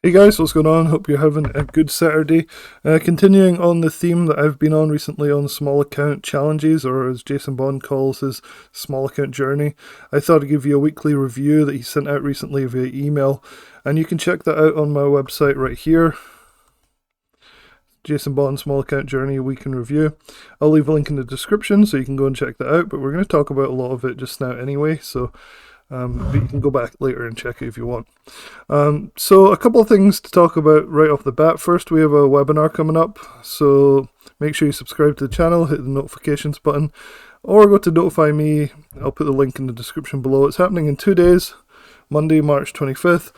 Hey guys, what's going on? Hope you're having a good Saturday. Continuing on the theme that I've been on recently on small account challenges, or as Jason Bond calls his small account journey, I thought I'd give you a weekly review that he sent out recently via email, and you can check that out on my website right here. Jason Bond Small Account Journey Week in Review. I'll leave a link in the description so you can go and check that out, but we're going to talk about a lot of it just now anyway, so but you can go back later and check it if you want. So a couple of things to talk about right off the bat. First, we have a webinar coming up, so make sure you subscribe to the channel, hit the notifications button, or go to notify me. I'll put the link in the description below. It's happening in 2 days, Monday, March 25th,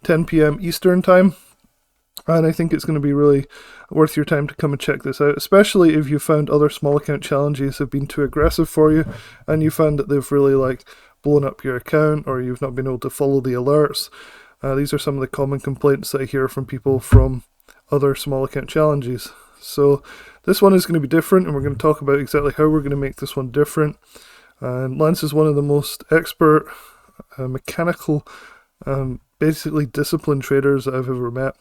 10 p.m. Eastern Time. And I think it's going to be really worth your time to come and check this out, especially if you found other small account challenges have been too aggressive for you, and you found that they've really blown up your account, or you've not been able to follow the alerts. These are some of the common complaints that I hear from people from other small account challenges. So this one is going to be different, and we're going to talk about exactly how we're going to make this one different. And Lance is one of the most expert mechanical, basically disciplined traders that I've ever met,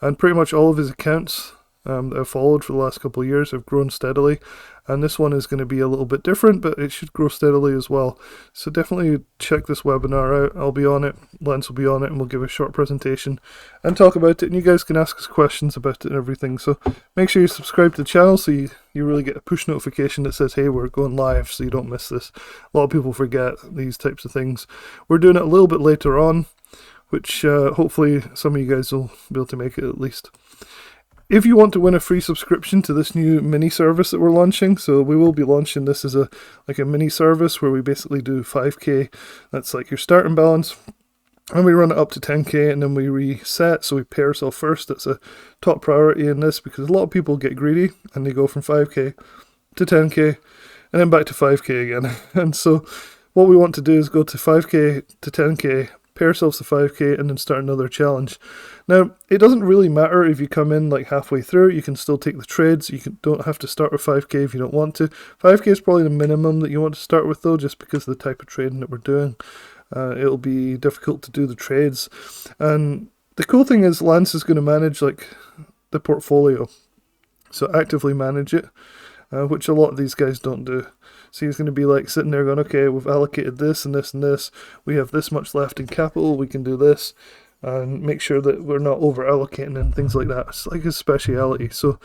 and pretty much all of his accounts that I've followed for the last couple of years have grown steadily, and this one is going to be a little bit different, but it should grow steadily as well. So definitely check this webinar out. I'll be on it, Lance will be on it, and we'll give a short presentation and talk about it, and you guys can ask us questions about it and everything. So make sure you subscribe to the channel so you really get a push notification that says, hey, we're going live, so you don't miss this. A lot of people forget these types of things. We're doing it a little bit later on, which hopefully some of you guys will be able to make it at least. If you want to win a free subscription to this new mini service that we're launching, so we will be launching this as a mini service where we basically do 5k, that's like your starting balance, and we run it up to 10k and then we reset, so we pay ourselves first. That's a top priority in this because a lot of people get greedy and they go from 5k to 10k and then back to 5k again. And so what we want to do is go to 5k to 10k, pay ourselves to 5k, and then start another challenge. Now, it doesn't really matter if you come in like halfway through. You can still take the trades. Don't have to start with 5k if you don't want to. 5k is probably the minimum that you want to start with, though, just because of the type of trading that we're doing. It'll be difficult to do the trades. And the cool thing is Lance is going to manage the portfolio, so actively manage it, which a lot of these guys don't do. So he's going to be sitting there going, okay, we've allocated this and this and this. We have this much left in capital. We can do this. And make sure that we're not over allocating and things like that. It's like his speciality. So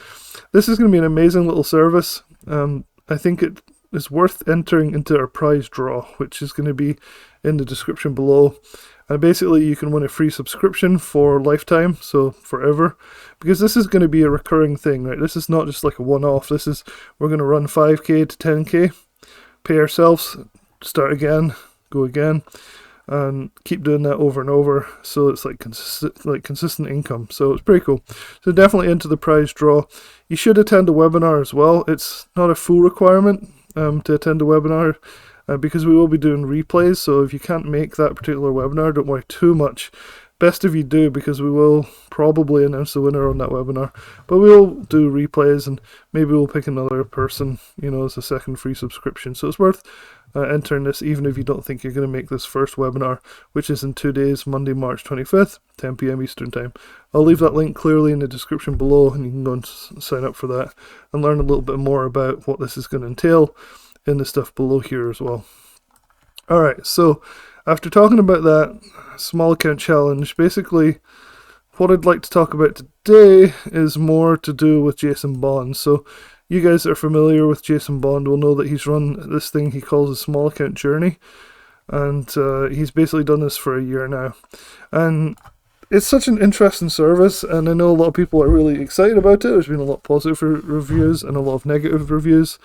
this is going to be an amazing little service. I think it is worth entering into our prize draw, which is going to be in the description below. And basically you can win a free subscription for lifetime, so forever, because this is going to be a recurring thing, right? This is not just like a one-off. We're going to run 5k to 10k, pay ourselves, start again, go again, and keep doing that over and over. So it's consistent income. So it's pretty cool. So definitely enter the prize draw. You should attend a webinar as well. It's not a full requirement to attend a webinar, because we will be doing replays. So if you can't make that particular webinar, don't worry too much. Best if you do, because we will probably announce the winner on that webinar. But we will do replays, and maybe we'll pick another person, as a second free subscription. So it's worth entering this, even if you don't think you're going to make this first webinar, which is in 2 days, Monday, March 25th, 10 p.m. Eastern Time. I'll leave that link clearly in the description below, and you can go and sign up for that and learn a little bit more about what this is going to entail in the stuff below here as well. Alright, so after talking about that small account challenge, basically what I'd like to talk about today is more to do with Jason Bond. So you guys that are familiar with Jason Bond will know that he's run this thing he calls a small account journey, and he's basically done this for a year now. And it's such an interesting service, and I know a lot of people are really excited about it. There's been a lot of positive reviews and a lot of negative reviews.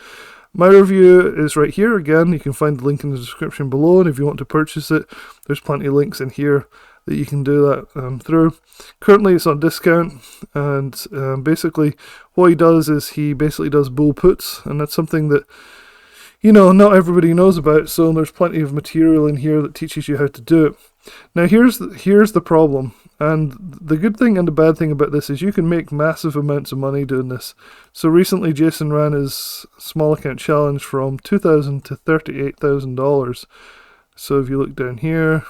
My review is right here. Again, you can find the link in the description below, and if you want to purchase it, there's plenty of links in here that you can do that through. Currently it's on discount, and basically what he does is he basically does bull puts, and that's something that not everybody knows about, so there's plenty of material in here that teaches you how to do it. Now here's the problem, and the good thing and the bad thing about this is you can make massive amounts of money doing this. So recently Jason ran his small account challenge from $2,000 to $38,000. So if you look down here,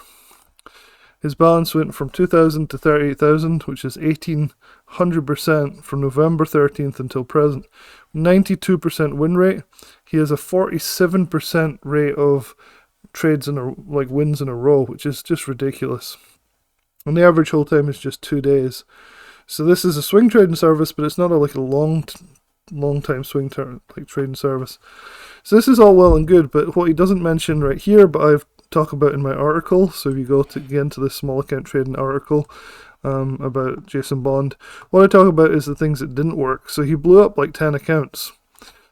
His balance went from 2,000 to 38,000, which is 1,800% from November 13th until present. 92% win rate. He has a 47% rate of trades wins in a row, which is just ridiculous. And the average hold time is just 2 days. So this is a swing trading service, but it's not a long time swing trading service. So this is all well and good, but what he doesn't mention right here, but I've talked about in my article. So if you go to again to this small account trading article about Jason Bond, what I talk about is the things that didn't work. So he blew up like 10 accounts.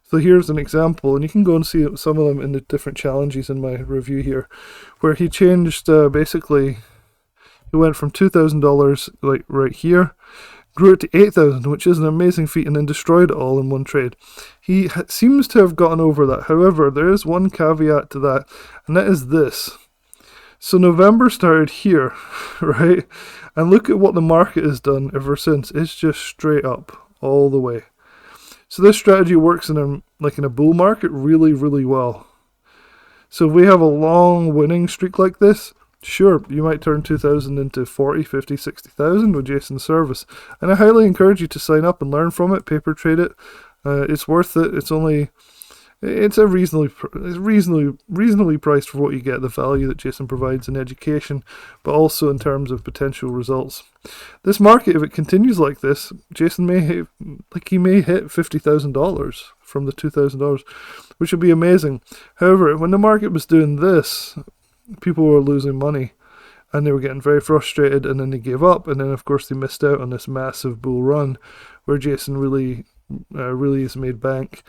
So here's an example, and you can go and see some of them in the different challenges in my review here, where he changed basically. He went from $2,000 like right here, grew it to 8,000, which is an amazing feat, and then destroyed it all in one trade. He seems to have gotten over that. However, there is one caveat to that, and that is this. So November started here, right? And look at what the market has done ever since. It's just straight up all the way. So this strategy works in a bull market really, really well. So if we have a long winning streak like this, sure, you might turn 2,000 into 40, 50, 60,000 with Jason's service. And I highly encourage you to sign up and learn from it, paper trade it. It's worth it. It's reasonably priced for what you get, the value that Jason provides in education, but also in terms of potential results. This market, if it continues like this, Jason may hit $50,000 from the $2,000, which would be amazing. However, when the market was doing this, people were losing money and they were getting very frustrated, and then they gave up, and then of course they missed out on this massive bull run where Jason really has made bank.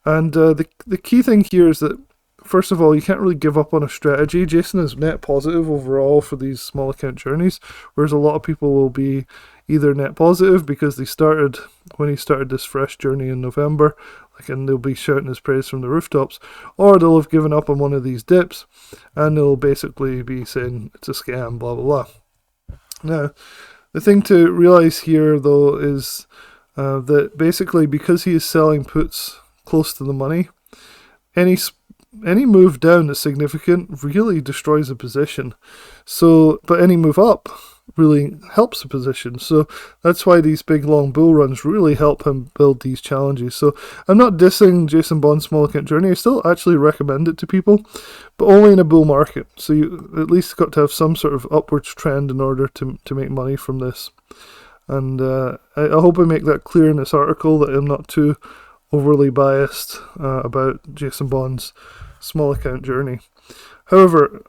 And the key thing here is that, first of all, you can't really give up on a strategy. Jason is net positive overall for these small account journeys, whereas a lot of people will be either net positive because they started when he started this fresh journey in November, and they'll be shouting his praise from the rooftops, or they'll have given up on one of these dips and they'll basically be saying it's a scam, blah blah blah. Now, the thing to realize here though is that basically because he is selling puts close to the money, any move down that's significant really destroys a position. So, but any move up really helps the position. So that's why these big long bull runs really help him build these challenges. So I'm not dissing Jason Bond's small account journey. I still actually recommend it to people, but only in a bull market. So you at least got to have some sort of upwards trend in order to make money from this. And I hope I make that clear in this article, that I'm not too overly biased about Jason Bond's small account journey. However,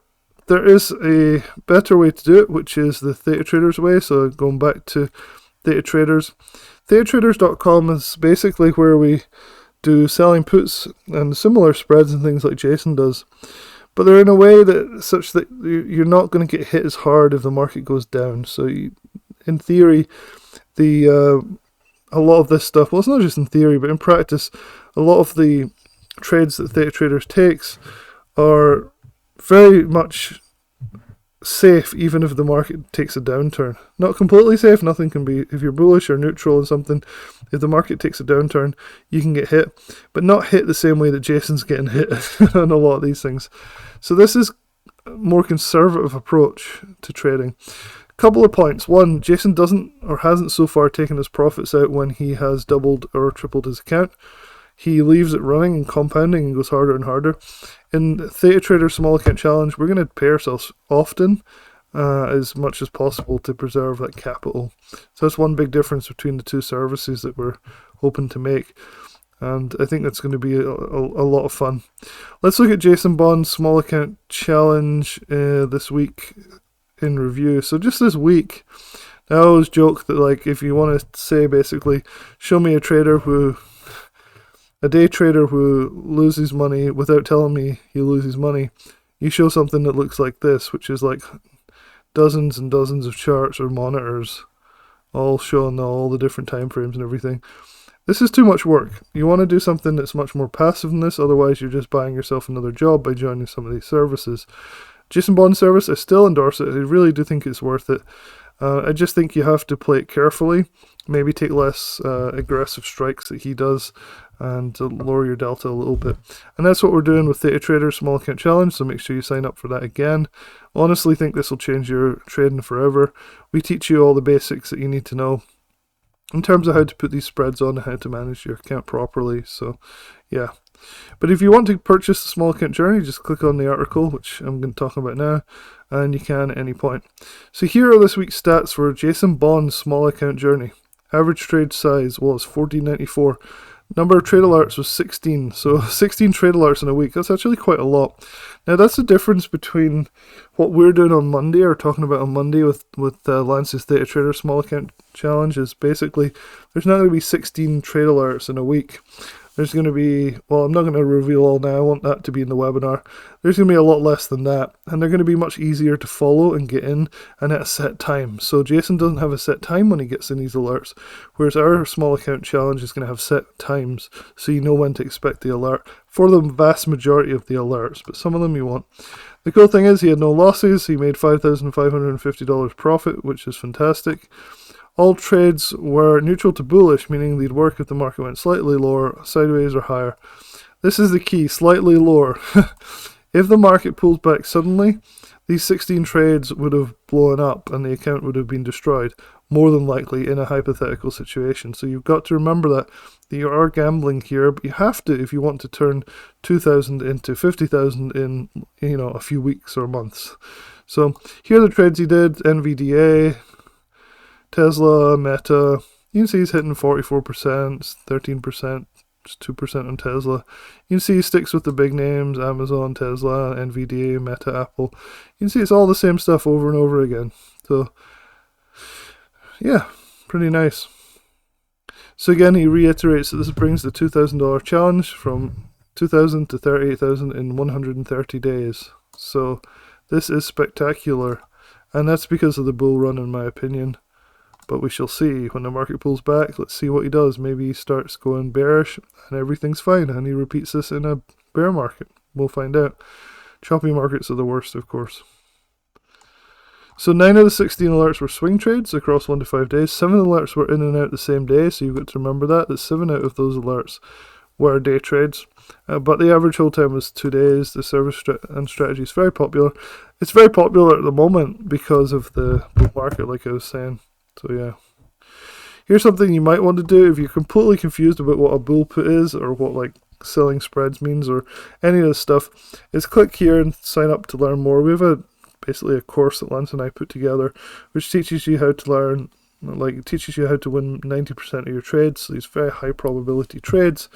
there is a better way to do it, which is the Theta Traders way. So going back to Theta Traders, ThetaTraders.com is basically where we do selling puts and similar spreads and things like Jason does. But they're in a way that such that you're not going to get hit as hard if the market goes down. So in theory, a lot of this stuff, well, it's not just in theory, but in practice, a lot of the trades that Theta Traders takes are very much safe, even if the market takes a downturn. Not completely safe, nothing can be, if you're bullish or neutral in something, if the market takes a downturn, you can get hit, but not hit the same way that Jason's getting hit on a lot of these things. So this is a more conservative approach to trading. Couple of points. One, Jason doesn't or hasn't so far taken his profits out when he has doubled or tripled his account. He leaves it running and compounding and goes harder and harder. In Theta Trader Small Account Challenge, we're going to pay ourselves often as much as possible to preserve that capital. So that's one big difference between the two services that we're hoping to make. And I think that's going to be a lot of fun. Let's look at Jason Bond's Small Account Challenge this week in review. So just this week, I always joke that, like, if you want to say basically, show me a day trader who loses money without telling me he loses money, you show something that looks like this, which is like dozens and dozens of charts or monitors all showing all the different time frames and everything. This is too much work. You want to do something that's much more passive than this, otherwise you're just buying yourself another job by joining some of these services. Jason Bond service, I still endorse it. I really do think it's worth it. I just think you have to play it carefully, maybe take less aggressive strikes that he does, and to lower your delta a little bit. And that's what we're doing with Theta Trader Small Account Challenge, so make sure you sign up for that again. Honestly, think this will change your trading forever. We teach you all the basics that you need to know in terms of how to put these spreads on and how to manage your account properly. So yeah, but if you want to purchase the Small Account Journey, just click on the article, which I'm going to talk about now, and you can at any point. So here are this week's stats for Jason Bond's Small Account Journey. Average trade size was 1494. Number of trade alerts was 16, so 16 trade alerts in a week. That's actually quite a lot. Now that's the difference between what we're doing on Monday, or talking about on Monday with Lance's Theta Trader Small Account Challenge, is basically there's not going to be 16 trade alerts in a week. There's going to be, well, I'm not going to reveal all now, I want that to be in the webinar. There's going to be a lot less than that, and they're going to be much easier to follow and get in, and at a set time. So Jason doesn't have a set time when he gets in these alerts, whereas our Small Account Challenge is going to have set times, so you know when to expect the alert, for the vast majority of the alerts, but some of them you won't. The cool thing is he had no losses, he made $5,550 profit, which is fantastic. All trades were neutral to bullish, meaning they'd work if the market went slightly lower, sideways or higher. This is the key, slightly lower. If the market pulls back suddenly, these 16 trades would have blown up and the account would have been destroyed, more than likely in a hypothetical situation. So you've got to remember that you are gambling here, but you have to if you want to turn 2,000 into 50,000 in, a few weeks or months. So here are the trades he did: NVDA, Tesla, Meta. You can see he's hitting 44%, 13%, just 2% on Tesla. You can see he sticks with the big names: Amazon, Tesla, NVDA, Meta, Apple. You can see it's all the same stuff over and over again. So yeah, pretty nice. So again, he reiterates that this brings the $2,000 challenge from 2,000 to 38,000 in 130 days. So this is spectacular, and that's because of the bull run, in my opinion. But we shall see. When the market pulls back, let's see what he does. Maybe he starts going bearish and everything's fine, and he repeats this in a bear market. We'll find out. Choppy markets are the worst, of course. So 9 of the 16 alerts were swing trades across 1 to 5 days. 7 alerts were in and out the same day, so you've got to remember that 7 out of those alerts were day trades. But the average hold time was 2 days. The service and strategy is very popular. It's very popular at the moment because of the bull market, like I was saying. So yeah. Here's something you might want to do if you're completely confused about what a bull put is, or what like selling spreads means, or any of this stuff, is click here and sign up to learn more. We have basically a course that Lance and I put together, which teaches you how to learn, teaches you how to win 90% of your trades, so these very high probability trades.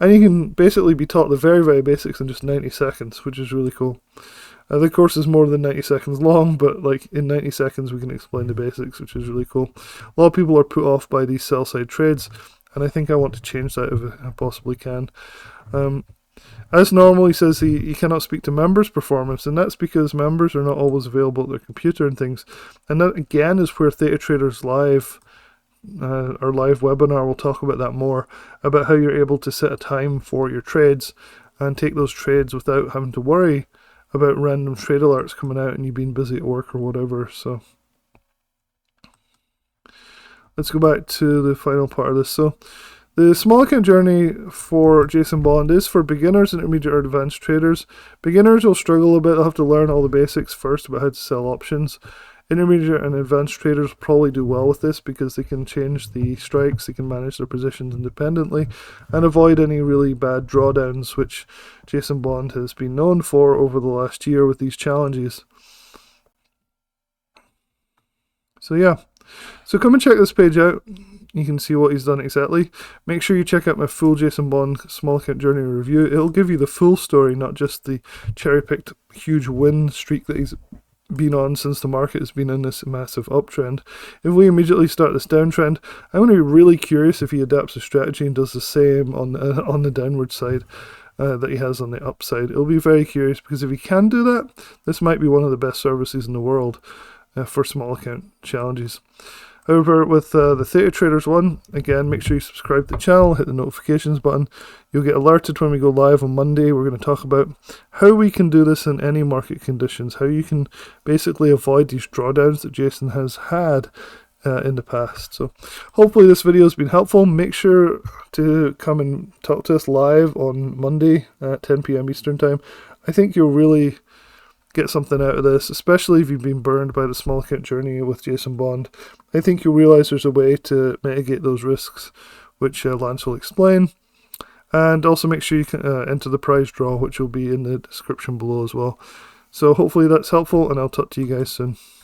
And you can basically be taught the very, very basics in just 90 seconds, which is really cool. The course is more than 90 seconds long, but in 90 seconds we can explain the basics, which is really cool. A lot of people are put off by these sell-side trades, and I think I want to change that if I possibly can. As normal, he says he cannot speak to members' performance, and that's because members are not always available at their computer and things. And that, again, is where Theta Traders Live, our live webinar, will talk about that more, about how you're able to set a time for your trades and take those trades without having to worry about random trade alerts coming out and you being busy at work or whatever. So let's go back to the final part of this. So the small account journey for Jason Bond is for beginners, intermediate, or advanced traders. Beginners will struggle a bit. They'll have to learn all the basics first about how to sell options. Intermediate and advanced traders will probably do well with this because they can change the strikes, they can manage their positions independently, and avoid any really bad drawdowns, which Jason Bond has been known for over the last year with these challenges. So yeah, so come and check this page out. You can see what he's done exactly. Make sure you check out my full Jason Bond small account journey review. It'll give you the full story, not just the cherry-picked huge win streak that he's been on since the market has been in this massive uptrend. If we immediately start this downtrend, I'm going to be really curious if he adapts a strategy and does the same on the downward side that he has on the upside. It'll be very curious, because if he can do that, this might be one of the best services in the world for small account challenges. However, with the Theta Traders one, again, make sure you subscribe to the channel, hit the notifications button. You'll get alerted when we go live on Monday. We're going to talk about how we can do this in any market conditions, how you can basically avoid these drawdowns that Jason has had in the past. So hopefully this video has been helpful. Make sure to come and talk to us live on Monday at 10 p.m. Eastern Time. I think you'll really get something out of this, especially if you've been burned by the small account journey with Jason Bond. I think you'll realize there's a way to mitigate those risks, which Lance will explain. And also make sure you can enter the prize draw, which will be in the description below as well. So hopefully that's helpful, and I'll talk to you guys soon.